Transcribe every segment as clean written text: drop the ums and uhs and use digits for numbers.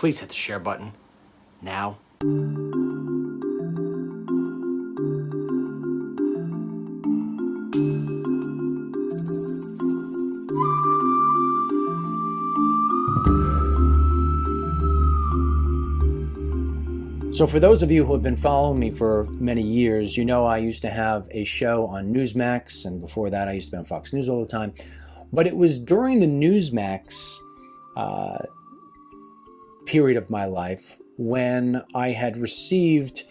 please hit the share button now. So for those of you who have been following me for many years, you know I used to have a show on Newsmax, and before that I used to be on Fox News all the time. But it was during the Newsmax period of my life when I had received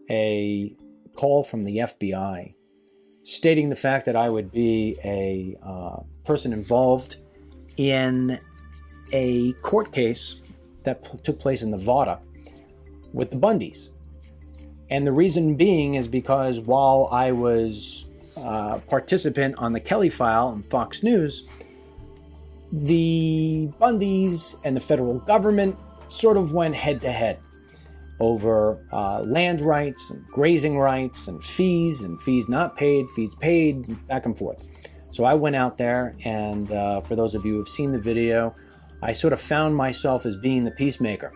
a call from the FBI stating the fact that I would be a person involved in a court case that took place in Nevada with the Bundys. And the reason being is because while I was a participant on the Kelly File on Fox News, the Bundys and the federal government sort of went head to head over land rights and grazing rights and fees not paid, fees paid, back and forth. So I went out there, and for those of you who have seen the video, I sort of found myself as being the peacemaker.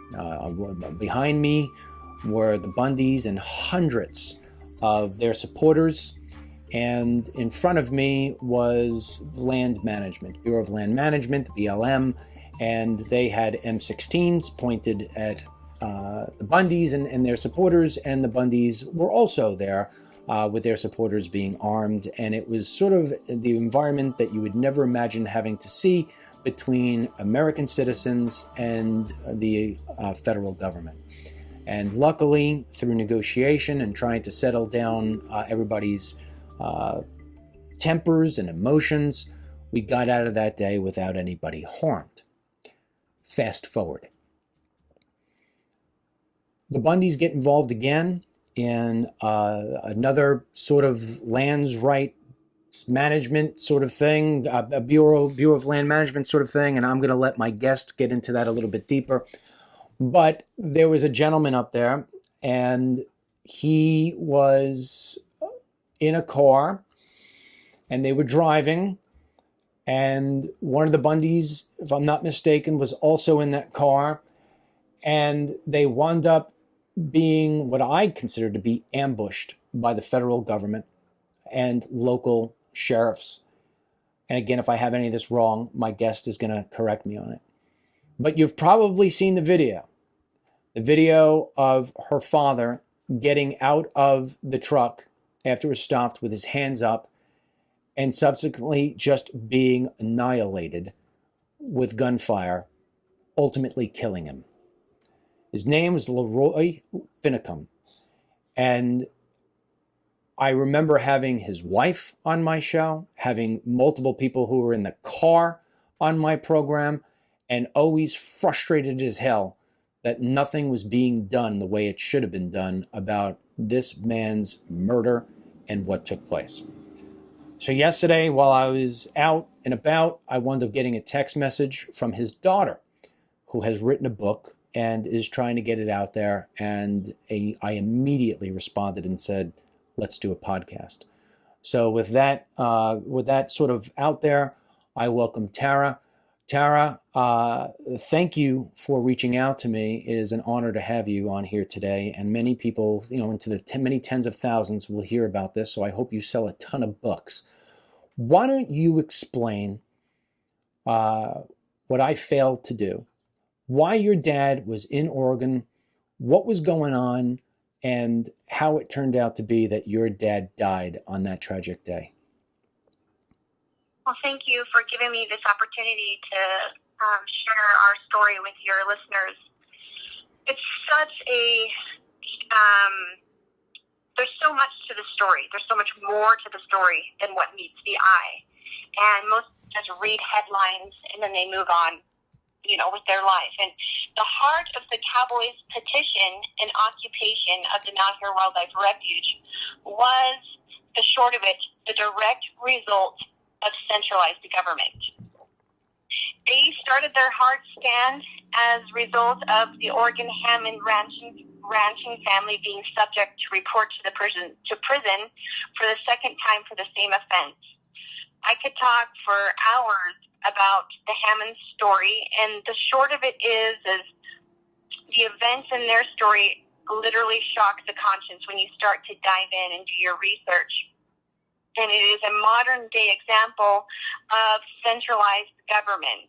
Behind me were the Bundys and hundreds of their supporters, and in front of me was Land Management, Bureau of Land Management, BLM, and they had M16s pointed at the Bundys and their supporters, and the Bundys were also there with their supporters being armed, and it was sort of the environment that you would never imagine having to see between American citizens and the federal government. And luckily, through negotiation and trying to settle down everybody's tempers and emotions, we got out of that day without anybody harmed. Fast forward. The Bundys get involved again in another sort of lands right management sort of thing, a Bureau of Land Management sort of thing, and I'm going to let my guest get into that a little bit deeper. But there was a gentleman up there, and he was in a car, and they were driving, and one of the Bundys, if I'm not mistaken, was also in that car, and they wound up being what I consider to be ambushed by the federal government and local sheriffs. And again, if I have any of this wrong, my guest is going to correct me on it. But you've probably seen the video of her father getting out of the truck after it was stopped with his hands up and subsequently just being annihilated with gunfire, ultimately killing him. His name was Lavoy Finicum. And I remember having his wife on my show, having multiple people who were in the car on my program, and always frustrated as hell that nothing was being done the way it should have been done about this man's murder and what took place. So yesterday, while I was out and about, I wound up getting a text message from his daughter, who has written a book and is trying to get it out there. And I immediately responded and said, let's do a podcast. So with that sort of out there, I welcome Thara. Thara, thank you for reaching out to me. It is an honor to have you on here today. And many people, into the many tens of thousands will hear about this. So I hope you sell a ton of books. Why don't you explain what I failed to do, why your dad was in Oregon, what was going on, and how it turned out to be that your dad died on that tragic day. Well, thank you for giving me this opportunity to share our story with your listeners. It's such a, there's so much to the story. There's so much more to the story than what meets the eye. And most just read headlines and then they move on, with their life. And the heart of the Cowboys' petition and occupation of the Malheur Wildlife Refuge was, the short of it, the direct result of centralized government. They started their hard stand as a result of the Oregon ham and ranching family being subject to report to prison for the second time for the same offense. I could talk for hours about the Hammond story, and the short of it is the events in their story literally shock the conscience when you start to dive in and do your research. And it is a modern day example of centralized government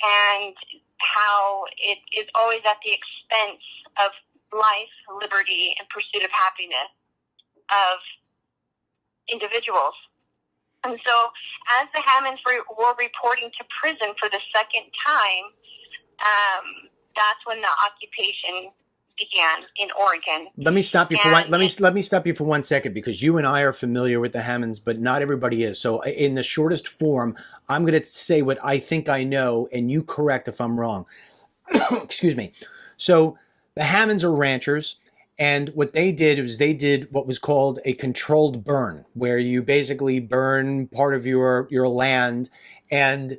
and how it is always at the expense of life, liberty, and pursuit of happiness of individuals. And so as the Hammonds were reporting to prison for the second time, that's when the occupation began in Oregon. Let me stop you for one. Let me stop you for 1 second, because you and I are familiar with the Hammonds, but not everybody is. So, in the shortest form, I'm going to say what I think I know, and you correct if I'm wrong. Excuse me. So, the Hammonds are ranchers, and what they did was they did what was called a controlled burn, where you basically burn part of your land, and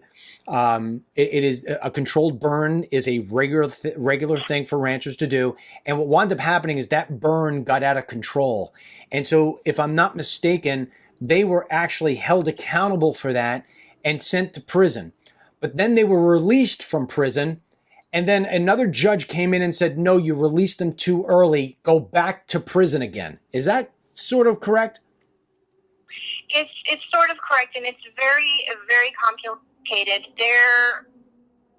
it is a controlled burn is a regular thing for ranchers to do. And what wound up happening is that burn got out of control. And so, if I'm not mistaken, they were actually held accountable for that and sent to prison. But then they were released from prison. And then another judge came in and said, no, you released them too early. Go back to prison again. Is that sort of correct? It's sort of correct, and it's very, very complicated. Their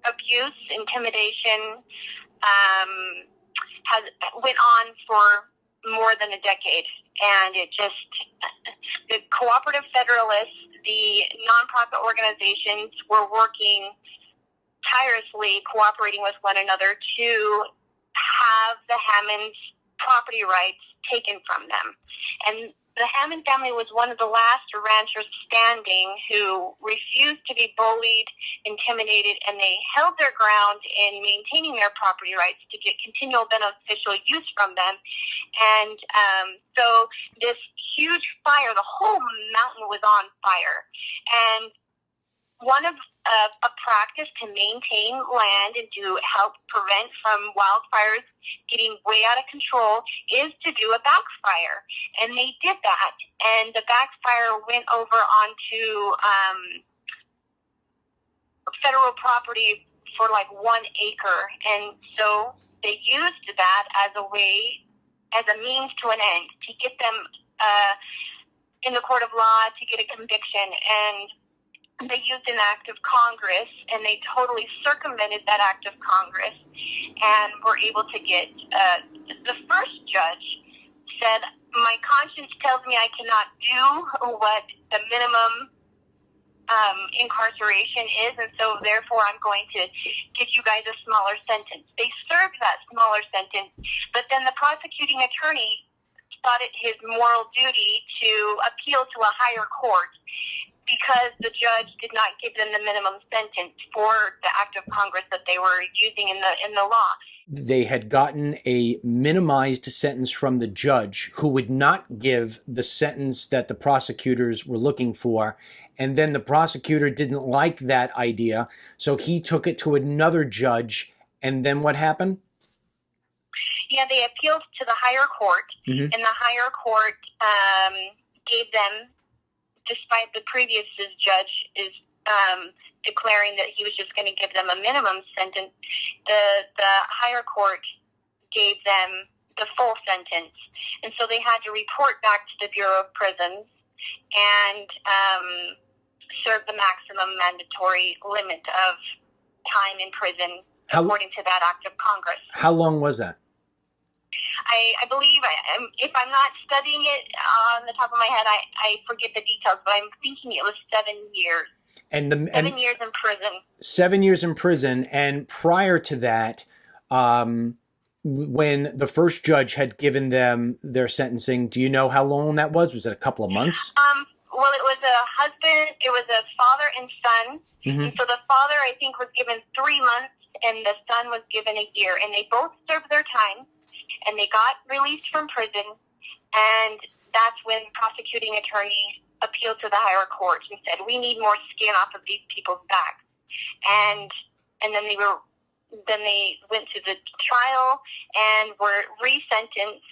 abuse, intimidation, went on for more than a decade, and the Cooperative Federalists, the nonprofit organizations, were working tirelessly, cooperating with one another to have the Hammonds' property rights taken from them. And the Hammond family was one of the last ranchers standing who refused to be bullied, intimidated, and they held their ground in maintaining their property rights to get continual beneficial use from them. And so this huge fire, the whole mountain was on fire. And one of a practice to maintain land and to help prevent from wildfires getting way out of control is to do a backfire. And they did that. And the backfire went over onto federal property for like 1 acre. And so they used that as a means to an end, to get them in the court of law, to get a conviction. And they used an act of Congress, and they totally circumvented that act of Congress and were able to get, the first judge said, my conscience tells me I cannot do what the minimum incarceration is, and so therefore I'm going to give you guys a smaller sentence. They served that smaller sentence, but then the prosecuting attorney thought it his moral duty to appeal to a higher court, because the judge did not give them the minimum sentence for the act of Congress that they were using in the law. They had gotten a minimized sentence from the judge, who would not give the sentence that the prosecutors were looking for. And then the prosecutor didn't like that idea, so he took it to another judge. And then what happened? Yeah, they appealed to the higher court, and the higher court gave them, despite the previous judge is declaring that he was just going to give them a minimum sentence, the higher court gave them the full sentence. And so they had to report back to the Bureau of Prisons and serve the maximum mandatory limit of time in prison according to that act of Congress. How long was that? I believe, if I'm not studying it on the top of my head, I forget the details, but I'm thinking it was 7 years. And 7 years in prison. 7 years in prison. And prior to that, when the first judge had given them their sentencing, do you know how long that was? Was it a couple of months? Well, it was a husband, it was a father and son. And so the father, I think, was given 3 months, and the son was given a year. And they both served their time. And they got released from prison, and that's when the prosecuting attorney appealed to the higher court and said, we need more skin off of these people's backs. And then they went to the trial and were resentenced,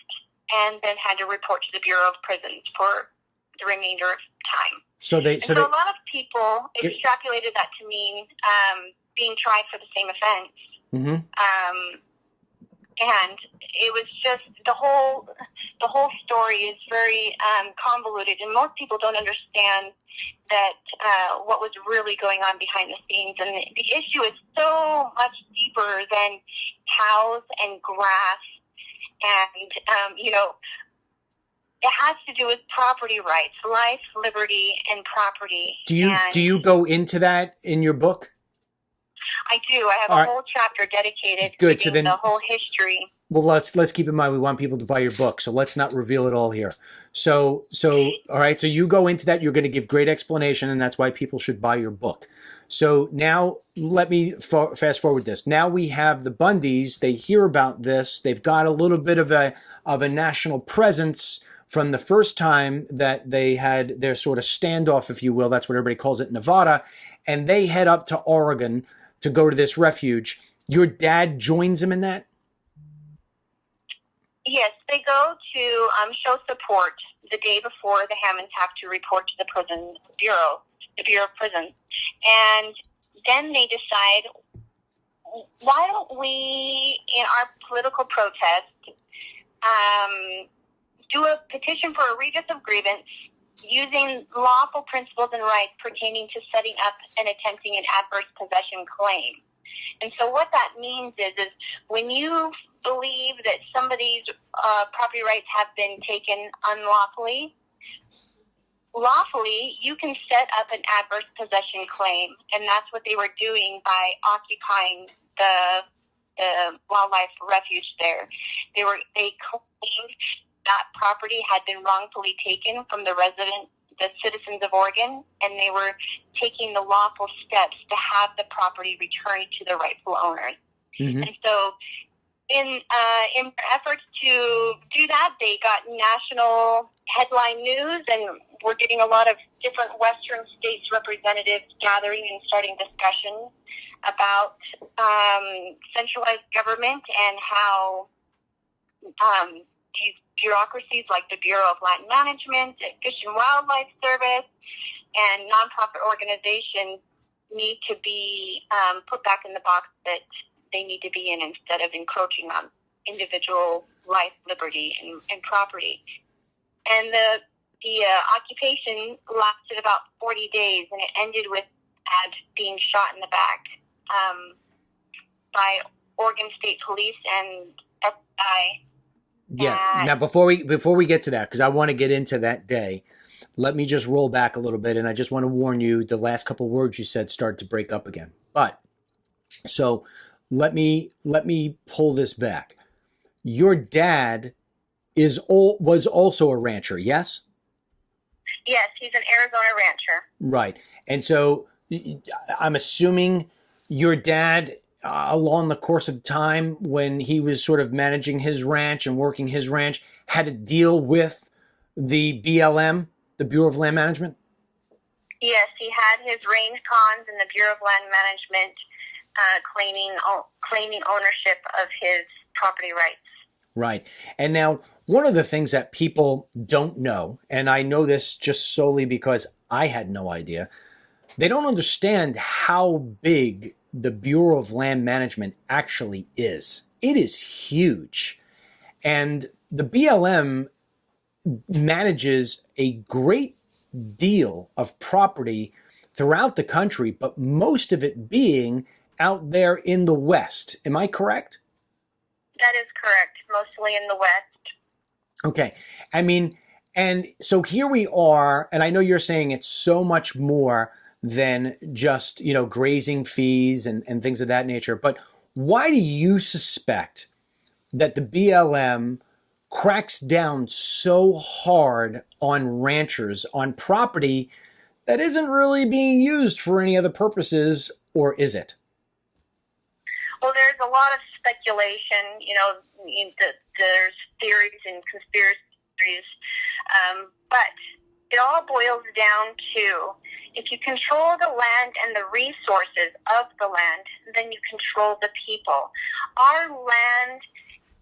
and then had to report to the Bureau of Prisons for the remainder of time. So a lot of people extrapolated that to mean being tried for the same offense. and it was just the whole story is very convoluted, and most people don't understand that what was really going on behind the scenes. And the issue is so much deeper than cows and grass, and it has to do with property rights, life, liberty, and property. Do you go into that in your book? I do. I have a whole chapter dedicated to the whole history. Well, let's keep in mind we want people to buy your book, so let's not reveal it all here. So all right. So you go into that. You're going to give great explanation, and that's why people should buy your book. So now let me fast forward this. Now we have the Bundys. They hear about this. They've got a little bit of a national presence from the first time that they had their sort of standoff, if you will. That's what everybody calls it, in Nevada. And they head up to Oregon to go to this refuge. Your dad joins them in that? Yes, they go to show support the day before the Hammonds have to report to the Bureau of Prisons. And then they decide, why don't we, in our political protest, do a petition for a redress of grievance using lawful principles and rights pertaining to setting up and attempting an adverse possession claim. And so what that means is when you believe that somebody's property rights have been taken unlawfully, lawfully, you can set up an adverse possession claim. And that's what they were doing by occupying the wildlife refuge there. They claimed that property had been wrongfully taken from the citizens of Oregon, and they were taking the lawful steps to have the property returned to the rightful owners. Mm-hmm. And so in efforts to do that, they got national headline news, and we're getting a lot of different Western states representatives gathering and starting discussions about centralized government and how these bureaucracies like the Bureau of Land Management, Fish and Wildlife Service, and nonprofit organizations need to be put back in the box that they need to be in instead of encroaching on individual life, liberty, and property. And the occupation lasted about 40 days, and it ended with Dad being shot in the back by Oregon State Police and FBI. Yeah. Now, before we get to that, because I want to get into that day, let me just roll back a little bit, and I just want to warn you: the last couple of words you said start to break up again. But so let me pull this back. Your dad was also a rancher, yes? Yes, he's an Arizona rancher. Right, and so I'm assuming your dad, along the course of time when he was sort of managing his ranch and working his ranch, had to deal with the BLM, the Bureau of Land Management? Yes, he had his range cons and the Bureau of Land Management claiming ownership of his property rights. Right. And now, one of the things that people don't know, and I know this just solely because I had no idea, they don't understand how big the Bureau of Land Management actually is. It is huge. And the BLM manages a great deal of property throughout the country, but most of it being out there in the West. Am I correct? That is correct. Mostly in the West. Okay. I mean, and so here we are, and I know you're saying it's so much more than just, grazing fees and things of that nature. But why do you suspect that the BLM cracks down so hard on ranchers, on property that isn't really being used for any other purposes, or is it? Well, there's a lot of speculation, there's theories and conspiracy theories, but it all boils down to, if you control the land and the resources of the land, then you control the people. Our land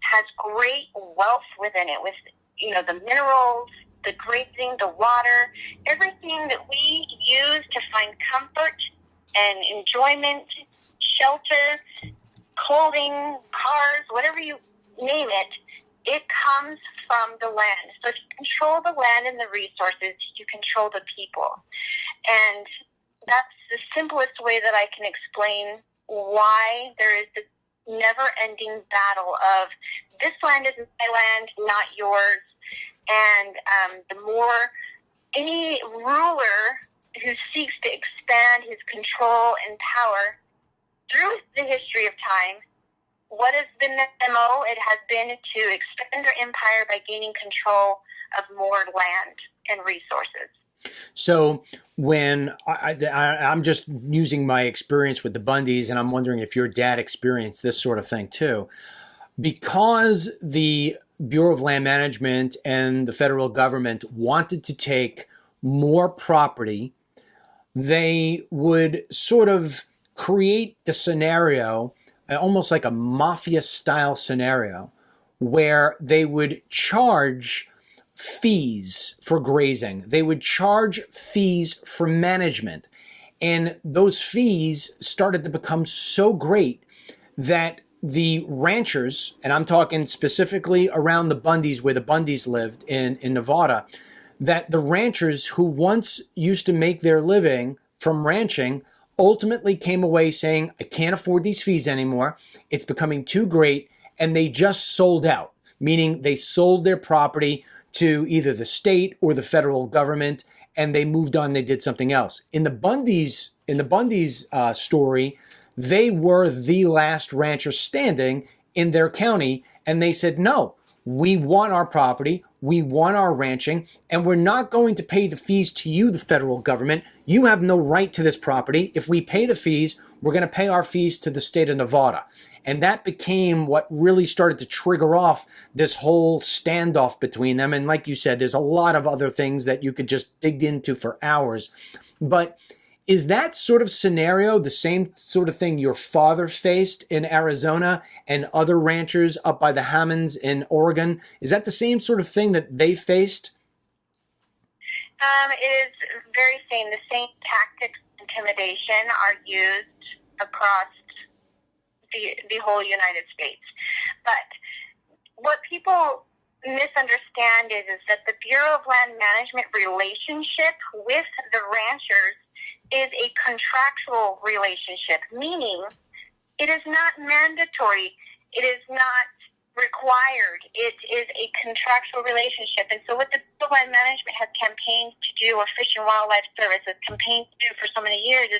has great wealth within it, with the minerals, the grazing, the water, everything that we use to find comfort and enjoyment, shelter, clothing, cars, whatever you name it, it comes from the land. So if you control the land and the resources, you control the people. And that's the simplest way that I can explain why there is this never-ending battle of this land is my land, not yours. And the more any ruler who seeks to expand his control and power through the history of time, what has been the MO? It has been to expand their empire by gaining control of more land and resources. So when I'm just using my experience with the Bundys, and I'm wondering if your dad experienced this sort of thing too, because the Bureau of Land Management and the federal government wanted to take more property, they would sort of create the scenario, almost like a mafia style scenario, where they would charge fees for grazing. They would charge fees for management. And those fees started to become so great that the ranchers, and I'm talking specifically around the Bundys, where the Bundys lived in Nevada, that the ranchers who once used to make their living from ranching ultimately came away saying, I can't afford these fees anymore. It's becoming too great. And they just sold out, meaning they sold their property to either the state or the federal government, and they moved on. They did something else. In the Bundys story, they were the last rancher standing in their county, and they said, no, we want our property, we want our ranching, and we're not going to pay the fees to you, the federal government. You have no right to this property. If we pay the fees, we're going to pay our fees to the state of Nevada. And that became what really started to trigger off this whole standoff between them. And like you said, there's a lot of other things that you could just dig into for hours. But is that sort of scenario the same sort of thing your father faced in Arizona and other ranchers up by the Hammonds in Oregon? Is that the same sort of thing that they faced? It is very same. The same tactics of intimidation are used across the whole United States. But what people misunderstand is that the Bureau of Land Management relationship with the ranchers is a contractual relationship, meaning it is not mandatory. It is not required. It is a contractual relationship. And so what the Bureau of Land Management has campaigned to do, or Fish and Wildlife Service has campaigned to do for so many years, is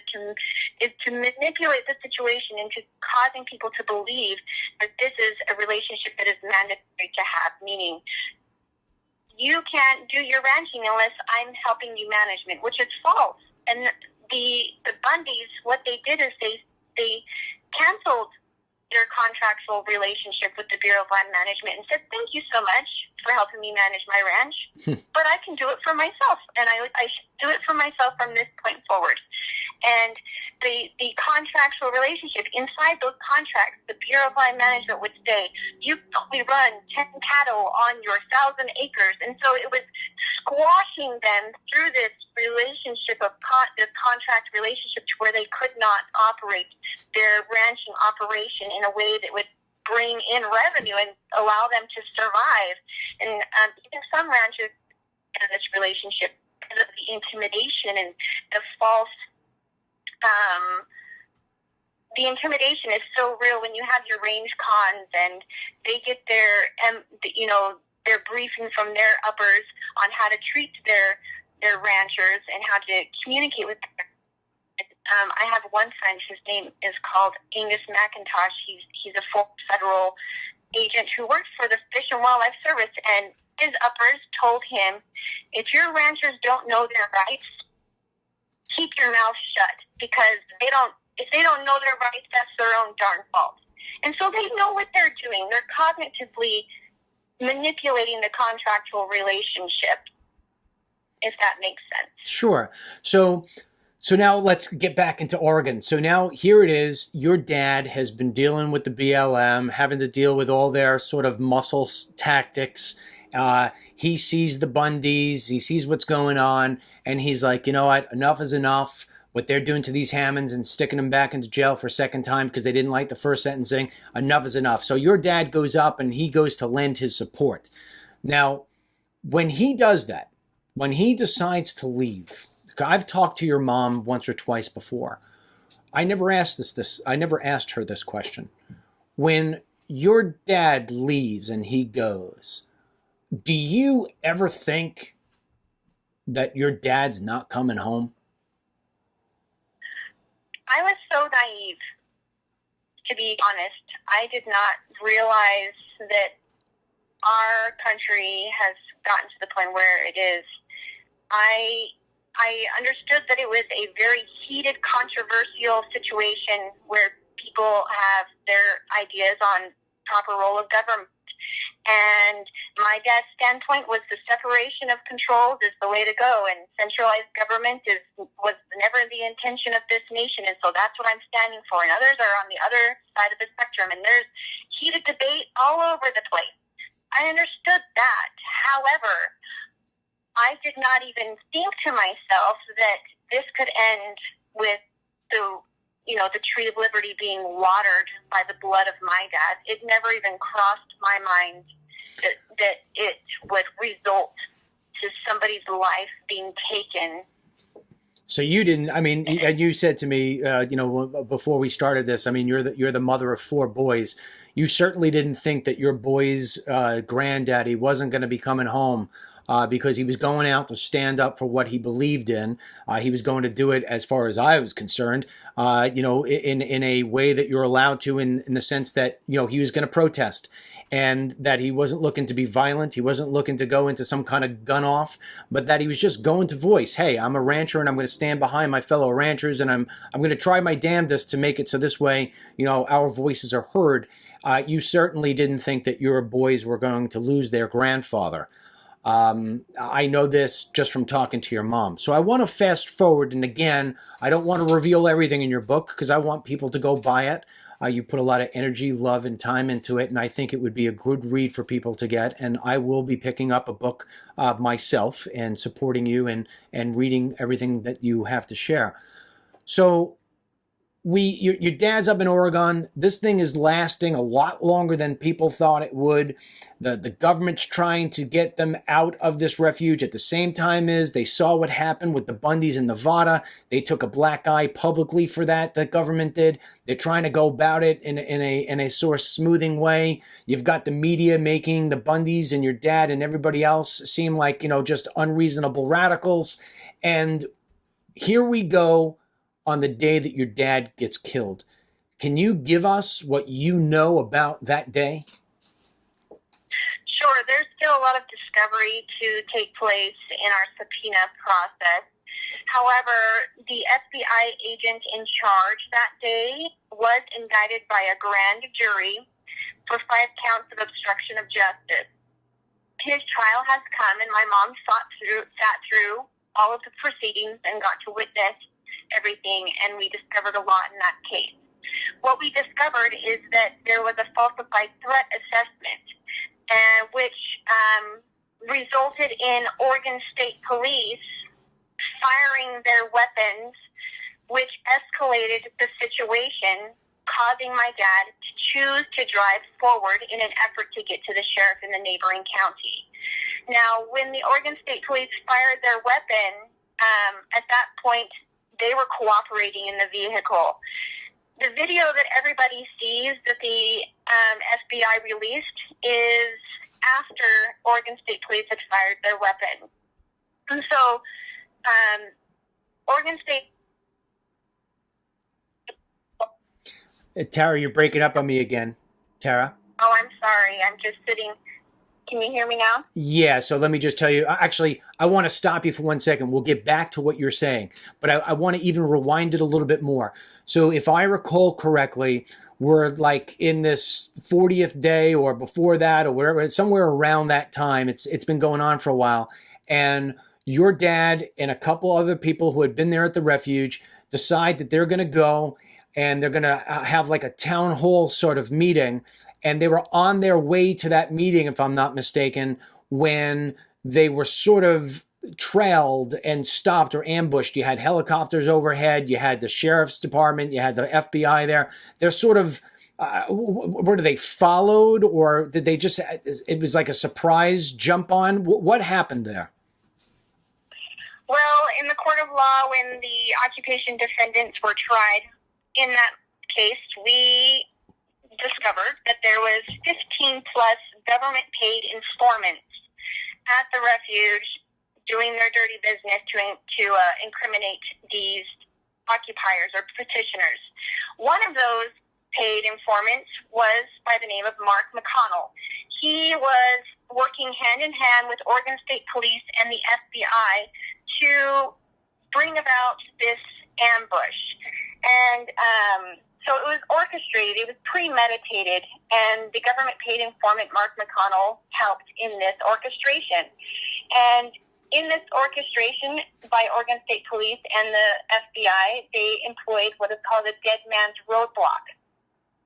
to manipulate the situation into causing people to believe that this is a relationship that is mandatory to have, meaning you can't do your ranching unless I'm helping you management, which is false. And the Bundys, what they did is they canceled their contractual relationship with the Bureau of Land Management and said, thank you so much for helping me manage my ranch, but I can do it for myself, and I should do it for myself from this point forward. And the contractual relationship, inside those contracts, the Bureau of Land Management would say, you only run 10 cattle on your 1,000 acres. And so it was squashing them through this relationship of this contract relationship to where they could not operate their ranching operation in a way that would bring in revenue and allow them to survive. And even some ranchers in this relationship, because of the intimidation and the false the intimidation is so real when you have your range cons and they get their briefing from their uppers on how to treat their ranchers and how to communicate with them. I have one friend whose name is called Angus McIntosh. He's a full federal agent who works for the Fish and Wildlife Service, and his uppers told him, if your ranchers don't know their rights, keep your mouth shut, because if they don't know their rights, that's their own darn fault. And so they know what they're doing. They're cognitively manipulating the contractual relationship, if that makes sense. Sure. So now let's get back into Oregon. So now here it is. Your dad has been dealing with the BLM, having to deal with all their sort of muscle tactics. He sees the Bundys, he sees what's going on, and he's like, you know what, enough is enough. what they're doing to these Hammonds and sticking them back into jail for a second time because they didn't like the first sentencing. Enough is enough. So your dad goes up and he goes to lend his support. Now, when he does that, when he decides to leave, I've talked to your mom once or twice before. I never asked I never asked her this question. When your dad leaves and he goes, do you ever think that your dad's not coming home? I was so naive, to be honest. I did not realize that our country has gotten to the point where it is. I understood that it was a very heated, controversial situation where people have their ideas on proper role of government. And my dad's standpoint was the separation of controls is the way to go, and centralized government was never the intention of this nation, and so that's what I'm standing for. And others are on the other side of the spectrum, and there's heated debate all over the place. I understood that. However, I did not even think to myself that this could end with the tree of liberty being watered by the blood of my dad. It never even crossed my mind that it would result to somebody's life being taken. So you didn't, I mean, and you said to me, before we started this, I mean, you're the mother of 4 boys. You certainly didn't think that your boy's granddaddy wasn't going to be coming home because he was going out to stand up for what he believed in. He was going to do it, as far as I was concerned, in a way that you're allowed to, in the sense that, he was going to protest. And that he wasn't looking to be violent. He wasn't looking to go into some kind of gun off, but that he was just going to voice, hey, I'm a rancher and I'm going to stand behind my fellow ranchers, and I'm going to try my damnedest to make it so this way, our voices are heard. You certainly didn't think that your boys were going to lose their grandfather. I know this just from talking to your mom. So I want to fast forward. And again, I don't want to reveal everything in your book because I want people to go buy it. You put a lot of energy, love, and time into it, and I think it would be a good read for people to get. And I will be picking up a book myself and supporting you and reading everything that you have to share. So your dad's up in Oregon. This thing is lasting a lot longer than people thought it would. The government's trying to get them out of this refuge at the same time as they saw what happened with the Bundys in Nevada. They took a black eye publicly for that. The government did. They're trying to go about it in a sort of smoothing way. You've got the media making the Bundys and your dad and everybody else seem like, just unreasonable radicals. And here we go on the day that your dad gets killed. Can you give us what you know about that day? Sure. There's still a lot of discovery to take place in our subpoena process. However, the FBI agent in charge that day was indicted by a grand jury for 5 counts of obstruction of justice. His trial has come, and my mom sat through all of the proceedings and got to witness everything, and we discovered a lot in that case. What we discovered is that there was a falsified threat assessment, which resulted in Oregon State Police firing their weapons, which escalated the situation, causing my dad to choose to drive forward in an effort to get to the sheriff in the neighboring county. Now, when the Oregon State Police fired their weapon, at that point, they were cooperating in the vehicle. The video that everybody sees that the FBI released is after Oregon State Police had fired their weapon. And so, Oregon State... Thara, you're breaking up on me again. Thara? Oh, I'm sorry. I'm just sitting... Can you hear me now? Yeah, so let me just tell you, actually, I want to stop you for 1 second. We'll get back to what you're saying, but I want to even rewind it a little bit more. So if I recall correctly, we're like in this 40th day or before that or whatever, somewhere around that time. It's been going on for a while. And your dad and a couple other people who had been there at the refuge decide that they're going to go and they're going to have like a town hall sort of meeting. And they were on their way to that meeting, if I'm not mistaken, when they were sort of trailed and stopped or ambushed. You had helicopters overhead. You had the sheriff's department. You had the FBI there. They're sort of, were they followed, or did they just, it was like a surprise jump on? What happened there? Well, in the court of law, when the occupation defendants were tried, in that case, we discovered that there was 15 plus government paid informants at the Refuge doing their dirty business to incriminate these occupiers or petitioners. One of those paid informants was by the name of Mark McConnell. He was working hand in hand with Oregon State Police and the FBI to bring about this ambush. And so it was orchestrated, it was premeditated, and the government paid informant Mark McConnell helped in this orchestration. And in this orchestration by Oregon State Police and the FBI, they employed what is called a dead man's roadblock.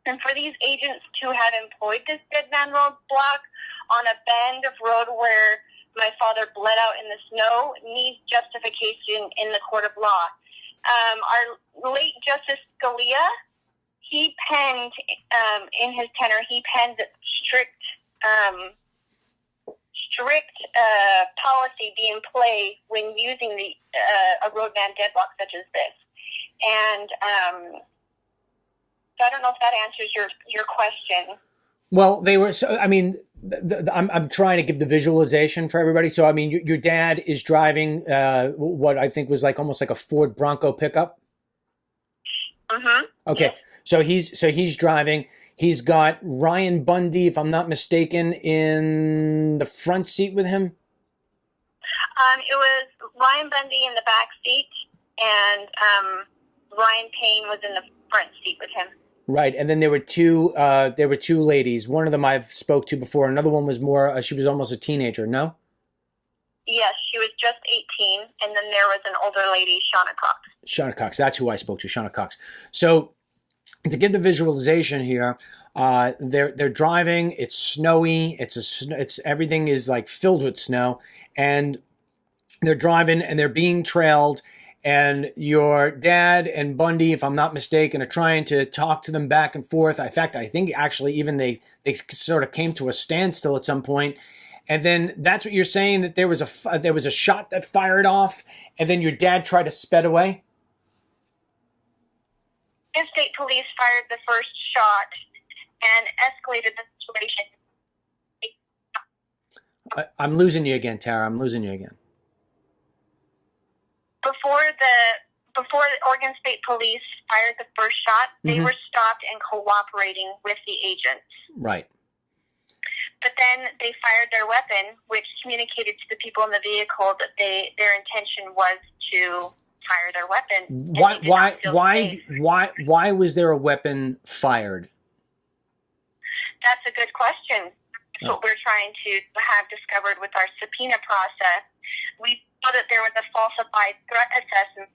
And for these agents to have employed this dead man roadblock on a bend of road where my father bled out in the snow needs justification in the court of law. Our late Justice Scalia, he penned, in his tenor, he penned strict policy be in play when using a roadman deadlock such as this. And so I don't know if that answers your question. Well, they were, so, I mean, I'm trying to give the visualization for everybody. So, I mean, your dad is driving what I think was like almost like a Ford Bronco pickup. Mm-hmm. Okay. Yes. So he's driving. He's got Ryan Bundy, if I'm not mistaken, in the front seat with him. It was Ryan Bundy in the back seat, and Ryan Payne was in the front seat with him. Right, and then there were two ladies. One of them I've spoke to before. Another one was more. She was almost a teenager. No. Yes, she was just 18, and then there was an older lady, Shauna Cox. Shauna Cox. That's who I spoke to. Shauna Cox. So, to give the visualization here, they're driving. It's snowy. It's everything is like filled with snow, and they're driving and they're being trailed. And your dad and Bundy, if I'm not mistaken, are trying to talk to them back and forth. In fact, I think actually even they sort of came to a standstill at some point. And then that's what you're saying, that there was a shot that fired off, and then your dad tried to sped away? The state police fired the first shot and escalated the situation. I'm losing you again, Thara. I'm losing you again. Before the Oregon State Police fired the first shot, they were stopped and cooperating with the agents. Right. But then they fired their weapon, which communicated to the people in the vehicle that their intention was to fire their weapon. Why was there a weapon fired? That's a good question. That's what we're trying to have discovered with our subpoena process. We saw that there was a falsified threat assessment.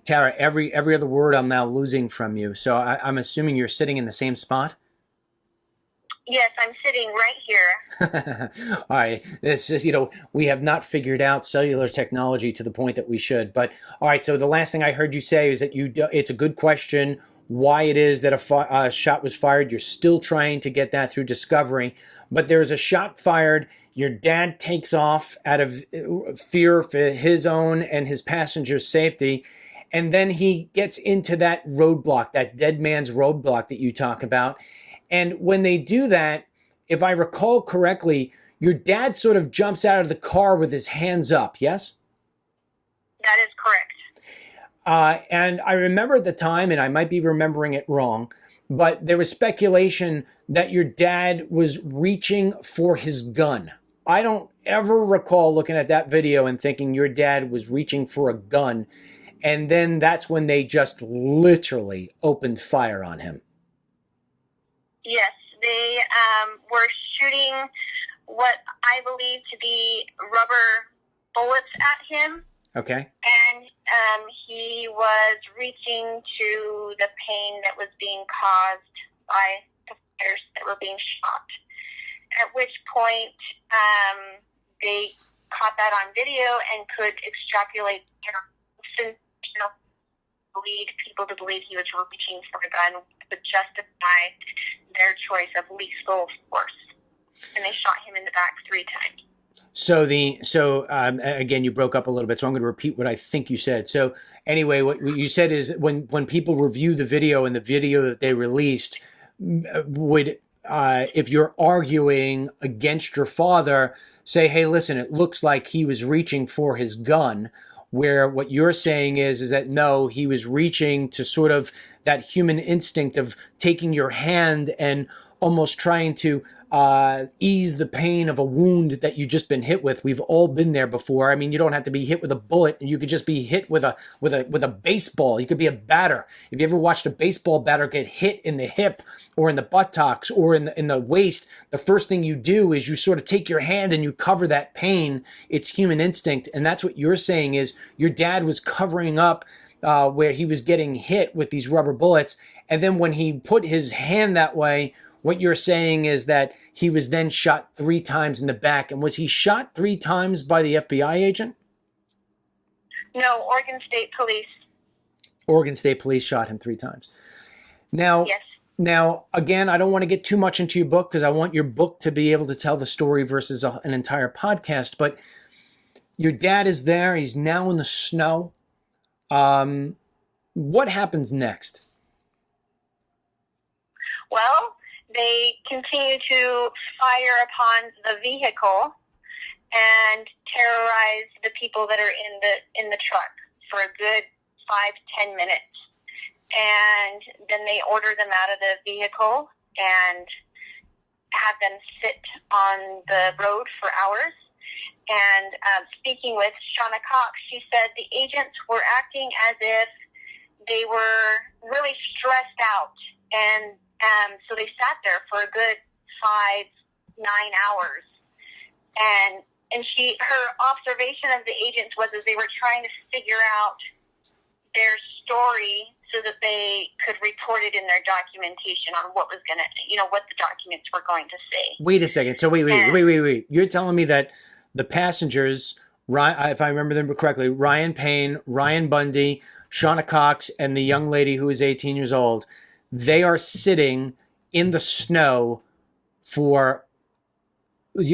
Thara, every other word I'm now losing from you. So I'm assuming you're sitting in the same spot? Yes, I'm sitting right here. All right. This is, we have not figured out cellular technology to the point that we should. But all right. So the last thing I heard you say is that it's a good question why it is that a shot was fired. You're still trying to get that through discovery. But there is a shot fired. Your dad takes off out of fear for his own and his passenger's safety. And then he gets into that roadblock, that dead man's roadblock that you talk about. And when they do that, if I recall correctly, your dad sort of jumps out of the car with his hands up, yes? That is correct. And I remember at the time, and I might be remembering it wrong, but there was speculation that your dad was reaching for his gun. I don't ever recall looking at that video and thinking your dad was reaching for a gun. And then that's when they just literally opened fire on him. Yes, they were shooting what I believe to be rubber bullets at him. Okay. And he was reaching to the pain that was being caused by the fires that were being shot. at which point they caught that on video and could extrapolate lead people to believe he was reaching for a gun would justify their choice of lethal force. And they shot him in the back 3 times. So again, you broke up a little bit, so I'm going to repeat what I think you said. So anyway, what you said is when people review the video and the video that they released would, if you're arguing against your father, say, hey, listen, it looks like he was reaching for his gun, where what you're saying is that no, he was reaching to sort of that human instinct of taking your hand and almost trying to ease the pain of a wound that you've just been hit with. We've all been there before. I mean, you don't have to be hit with a bullet. You could just be hit with a baseball. You could be a batter. If you ever watched a baseball batter get hit in the hip or in the buttocks or in the waist, the first thing you do is you sort of take your hand and you cover that pain. It's human instinct. And that's what you're saying is your dad was covering up where he was getting hit with these rubber bullets. And then when he put his hand that way, what you're saying is that he was then shot 3 times in the back. And was he shot 3 times by the FBI agent? No, Oregon State Police. Oregon State Police shot him 3 times. Now, yes. Now, again, I don't want to get too much into your book because I want your book to be able to tell the story versus an entire podcast. But your dad is there. He's now in the snow. What happens next? Well, they continue to fire upon the vehicle and terrorize the people that are in the truck for a good 5-10 minutes. And then they order them out of the vehicle and have them sit on the road for hours. And speaking with Shauna Cox, she said the agents were acting as if they were really stressed out. And so they sat there for a good 5-9 hours. And her observation of the agents was as they were trying to figure out their story so that they could report it in their documentation on what was going to, what the documents were going to say. Wait a second. So wait. You're telling me that the passengers, if I remember them correctly, Ryan Payne, Ryan Bundy, Shauna Cox, and the young lady who is 18 years old, they are sitting in the snow for,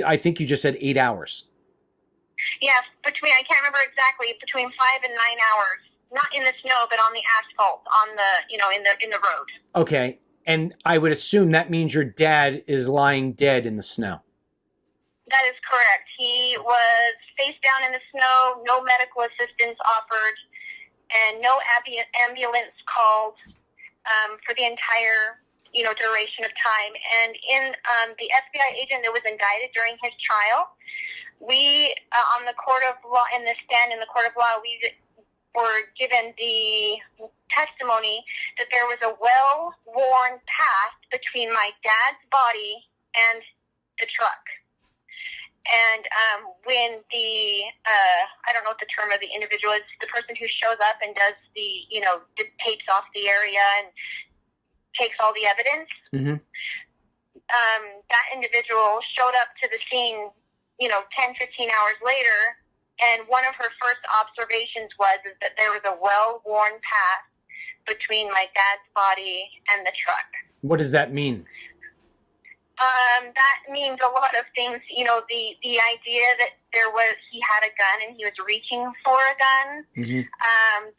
I think you just said 8 hours. Yeah, I can't remember exactly, between 5 and 9 hours. Not in the snow, but on the asphalt, on the, in the road. Okay. And I would assume that means your dad is lying dead in the snow. That is correct. He was face down in the snow, no medical assistance offered, and no ambulance called for the entire, duration of time. And in the FBI agent that was indicted during his trial, we, on the court of law, in the stand in the court of law, we were given the testimony that there was a well-worn path between my dad's body and the truck. And when the, I don't know what the term of the individual is, the person who shows up and does the, tapes off the area and takes all the evidence, that individual showed up to the scene, 10, 15 hours later. And one of her first observations was that there was a well-worn path between my dad's body and the truck. What does that mean? That means a lot of things. The idea that he had a gun and he was reaching for a gun.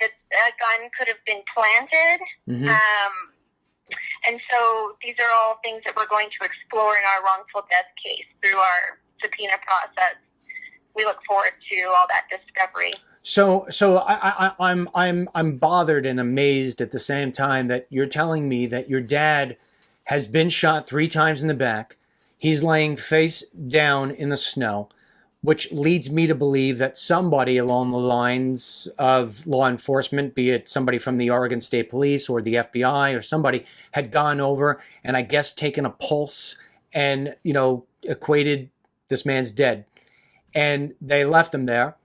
That a gun could have been planted. And so these are all things that we're going to explore in our wrongful death case through our subpoena process. We look forward to all that discovery. So I'm bothered and amazed at the same time that you're telling me that your dad has been shot 3 times in the back. He's laying face down in the snow, which leads me to believe that somebody along the lines of law enforcement, be it somebody from the Oregon State Police or the FBI or somebody, had gone over and I guess taken a pulse and, equated this man's dead. And they left him there.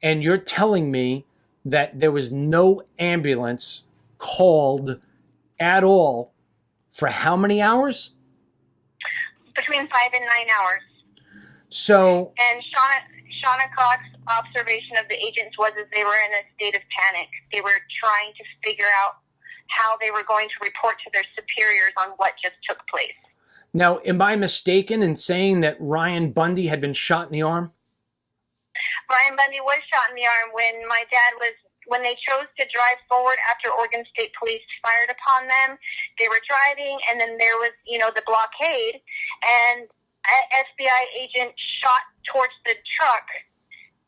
And you're telling me that there was no ambulance called at all for how many hours? between 5 and 9 hours. So, And Shauna Cox's observation of the agents was that they were in a state of panic. They were trying to figure out how they were going to report to their superiors on what just took place. now, am I mistaken in saying that Ryan Bundy had been shot in the arm? Ryan Bundy was shot in the arm when they chose to drive forward after Oregon State Police fired upon them. They were driving, and then there was, the blockade, and an FBI agent shot towards the truck.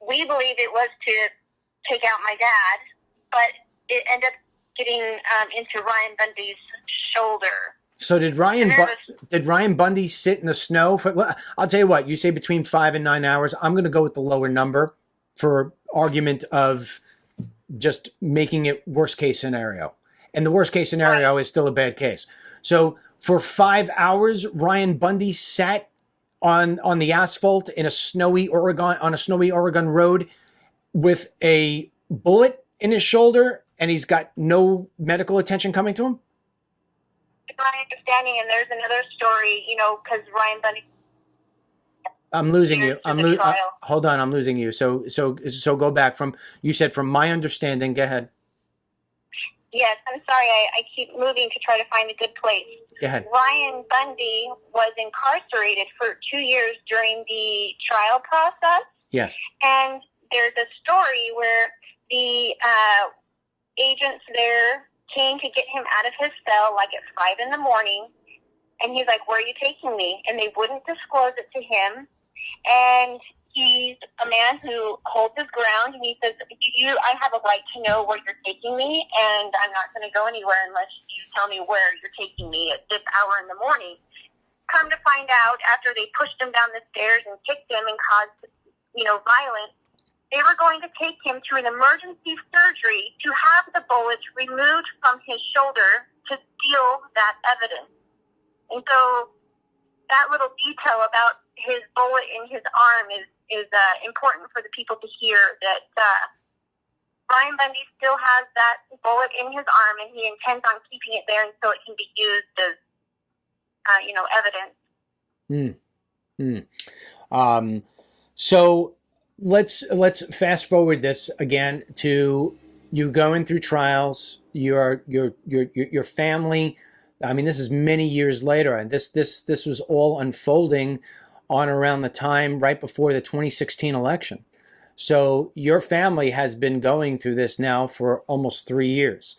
We believe it was to take out my dad, but it ended up getting into Ryan Bundy's shoulder. So did Ryan Bundy sit in the snow? I'll tell you what, you say between 5 and 9 hours. I'm going to go with the lower number for argument of just making it worst case scenario. And the worst case scenario is still a bad case. So for 5 hours, Ryan Bundy sat on the asphalt in a snowy Oregon road with a bullet in his shoulder, and he's got no medical attention coming to him? My understanding, and there's another story, because Ryan Bundy. I'm losing you. Hold on, I'm losing you. So go back from, you said from my understanding. Go ahead. Yes, I'm sorry. I keep moving to try to find a good place. Go ahead. Ryan Bundy was incarcerated for 2 years during the trial process. Yes. And there's a story where the agents there came to get him out of his cell like at 5 a.m. And he's like, "Where are you taking me?" And they wouldn't disclose it to him. And he's a man who holds his ground, and he says, I have a right to know where you're taking me, and I'm not going to go anywhere unless you tell me where you're taking me at this hour in the morning. Come to find out, after they pushed him down the stairs and kicked him and caused, violence, they were going to take him to an emergency surgery to have the bullets removed from his shoulder to steal that evidence. And so that little detail about his bullet in his arm is important for the people to hear, that Ryan Bundy still has that bullet in his arm, and he intends on keeping it there until it can be used as, evidence. So let's fast forward this again to you going through trials, your family. I mean, this is many years later, and this was all unfolding on around the time right before the 2016 election. So your family has been going through this now for almost 3 years.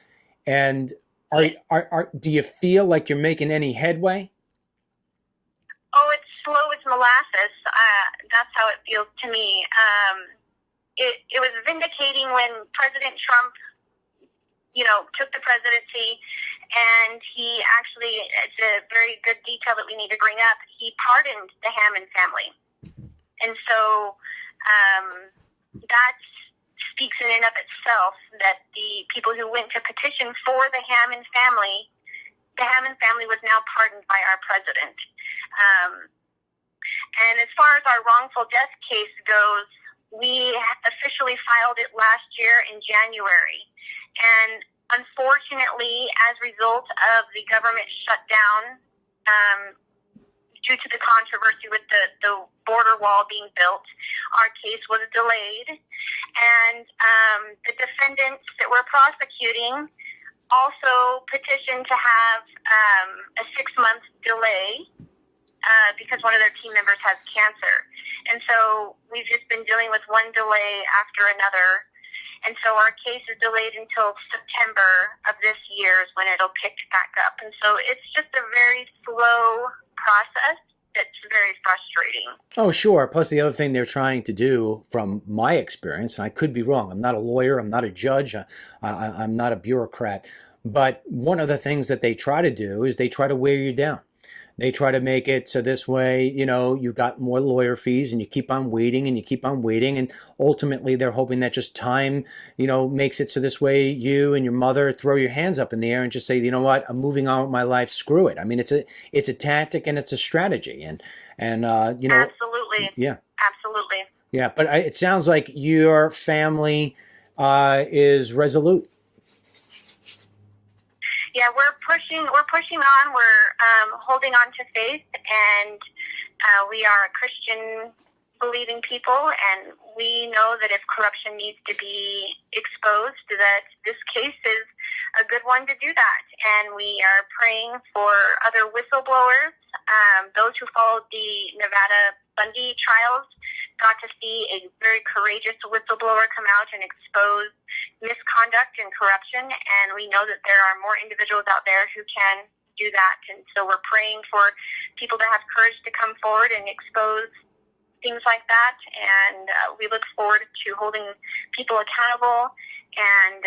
And do you feel like you're making any headway? Oh, it's slow as molasses. That's how it feels to me. It was vindicating when President Trump, took the presidency, and he actually, it's a very good detail that we need to bring up, he pardoned the Hammond family. And so that speaks in and of itself that the people who went to petition for the Hammond family was now pardoned by our president. And as far as our wrongful death case goes, we officially filed it last year in January. And unfortunately, as a result of the government shutdown, due to the controversy with the border wall being built, our case was delayed. And the defendants that we're prosecuting also petitioned to have a 6-month delay because one of their team members has cancer. And so we've just been dealing with one delay after another. And so our case is delayed until September of this year is when it'll pick back up. And so it's just a very slow process that's very frustrating. Oh, sure. Plus the other thing they're trying to do, from my experience, and I could be wrong, I'm not a lawyer, I'm not a judge, I'm not a bureaucrat, but one of the things that they try to do is they try to wear you down. They try to make it so this way, you've got more lawyer fees, and you keep on waiting and you keep on waiting. And ultimately they're hoping that just time, makes it so this way you and your mother throw your hands up in the air and just say, you know what, I'm moving on with my life. Screw it. I mean, it's a tactic and it's a strategy. And Absolutely. Yeah. Absolutely. Yeah. But it sounds like your family is resolute. Yeah, we're pushing on. We're holding on to faith, and We are a Christian believing people, and we know that if corruption needs to be exposed, that this case is a good one to do that. And we are praying for other whistleblowers. Those who followed the Nevada Bundy trials got to see a very courageous whistleblower come out and expose misconduct and corruption, and we know that there are more individuals out there who can do that. And so we're praying for people to have courage to come forward and expose things like that, and we look forward to holding people accountable, and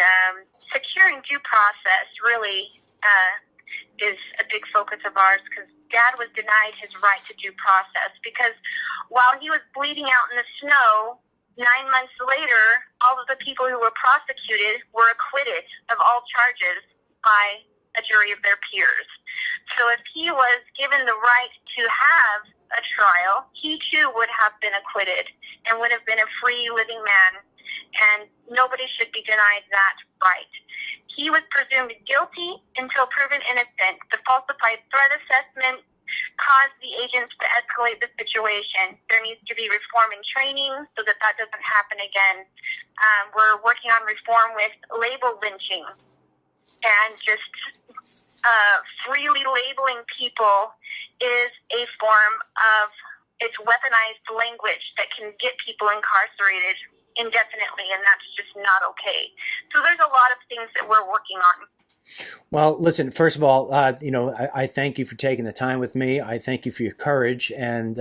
securing due process really is a big focus of ours, because Dad was denied his right to due process, because while he was bleeding out in the snow, 9 months later, all of the people who were prosecuted were acquitted of all charges by a jury of their peers. So if he was given the right to have a trial, he too would have been acquitted and would have been a free living man, and nobody should be denied that right. He was presumed guilty until proven innocent. The falsified threat assessment caused the agents to escalate the situation. There needs to be reform and training so that that doesn't happen again. We're working on reform with label lynching, and just freely labeling people is a form of, it's weaponized language that can get people incarcerated indefinitely, and that's just not okay. So there's a lot of things that we're working on. Well, listen, first of all, I thank you for taking the time with me. I thank you for your courage, and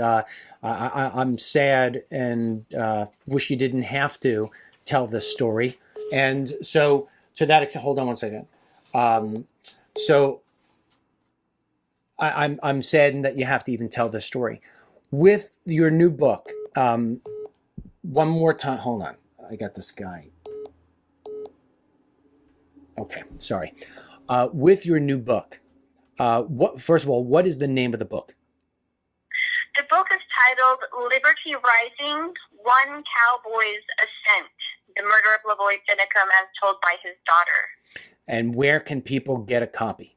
I'm sad and wish you didn't have to tell this story. And so to that extent, hold on one second. So I'm saddened that you have to even tell this story. With your new book, one more time, hold on. I got this guy. Okay, sorry. With your new book, first of all, what is the name of the book? The book is titled Liberty Rising, One Cowboy's Ascent, The Murder of Lavoy Finicum as Told by His Daughter. And where can people get a copy?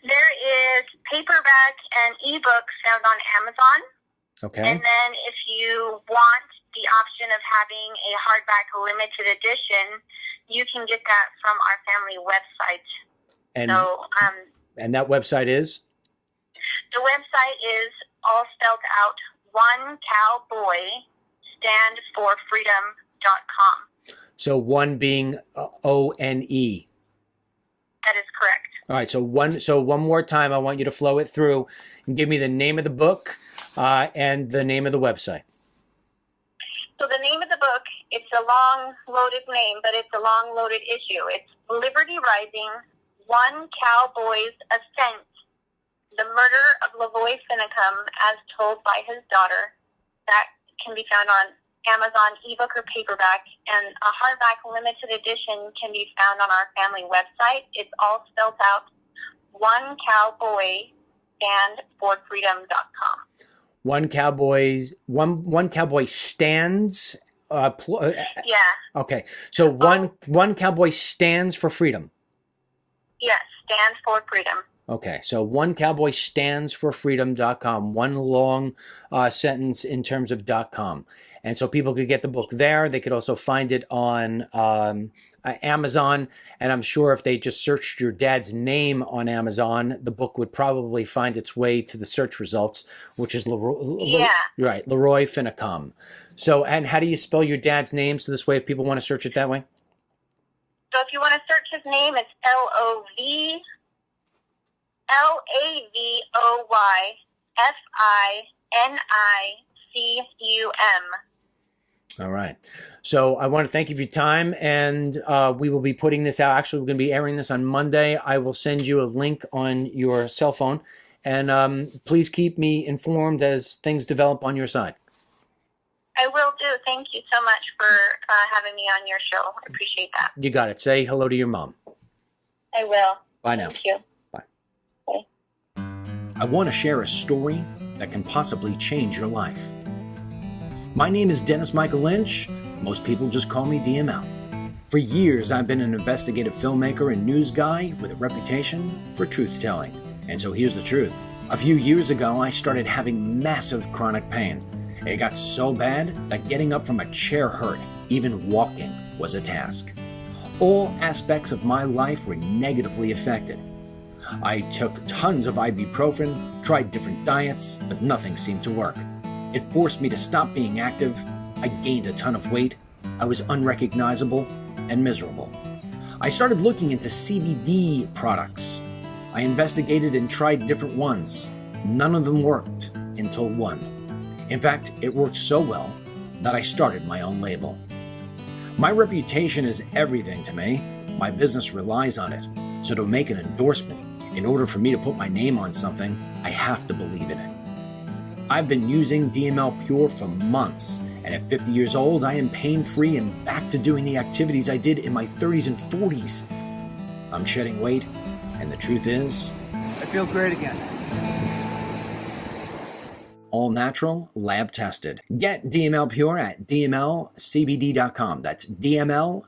There is paperback and ebook found on Amazon. Okay. And then if you want the option of having a hardback limited edition, you can get that from our family website. And, so, and that website is? The website is all spelled out, onecowboystandforfreedom.com. So one being O-N-E. That is correct. All right. So one more time, I want you to flow it through and give me the name of the book and the name of the website. So the name of the book, it's a long loaded name, but it's a long loaded issue. It's Liberty Rising, One Cowboy's Ascent, The Murder of Lavoy Finicum as Told by His Daughter. That can be found on Amazon ebook or paperback, and a hardback limited edition can be found on our family website. It's all spelled out, onecowboystandforfreedom.com. One cowboy stands. Yeah. Okay. So one cowboy stands for freedom. Yes, stand for freedom. Okay. So one cowboy stands for freedom.com. One long sentence in terms of .com. And so people could get the book there. They could also find it on Amazon. And I'm sure if they just searched your dad's name on Amazon, the book would probably find its way to the search results, which is Leroy Finicum. So, and how do you spell your dad's name? So this way, if people want to search it that way? So if you want to search his name, it's LavoyFinicum. All right. So I want to thank you for your time, and we will be putting this out. Actually, we're going to be airing this on Monday. I will send you a link on your cell phone, and please keep me informed as things develop on your side. I will do. Thank you so much for having me on your show. I appreciate that. You got it. Say hello to your mom. I will. Bye now. Thank you. Bye. Bye. I want to share a story that can possibly change your life. My name is Dennis Michael Lynch. Most people just call me DML. For years, I've been an investigative filmmaker and news guy with a reputation for truth-telling. And so here's the truth. A few years ago, I started having massive chronic pain. It got so bad that getting up from a chair hurt. Even walking was a task. All aspects of my life were negatively affected. I took tons of ibuprofen, tried different diets, but nothing seemed to work. It forced me to stop being active. I gained a ton of weight. I was unrecognizable and miserable. I started looking into CBD products. I investigated and tried different ones. None of them worked until one. In fact, it worked so well that I started my own label. My reputation is everything to me. My business relies on it. So to make an endorsement, in order for me to put my name on something, I have to believe in it. I've been using DML Pure for months, and at 50 years old, I am pain-free and back to doing the activities I did in my 30s and 40s. I'm shedding weight, and the truth is, I feel great again. all natural, lab tested. Get DML Pure at dmlcbd.com. That's dmlcbd.com.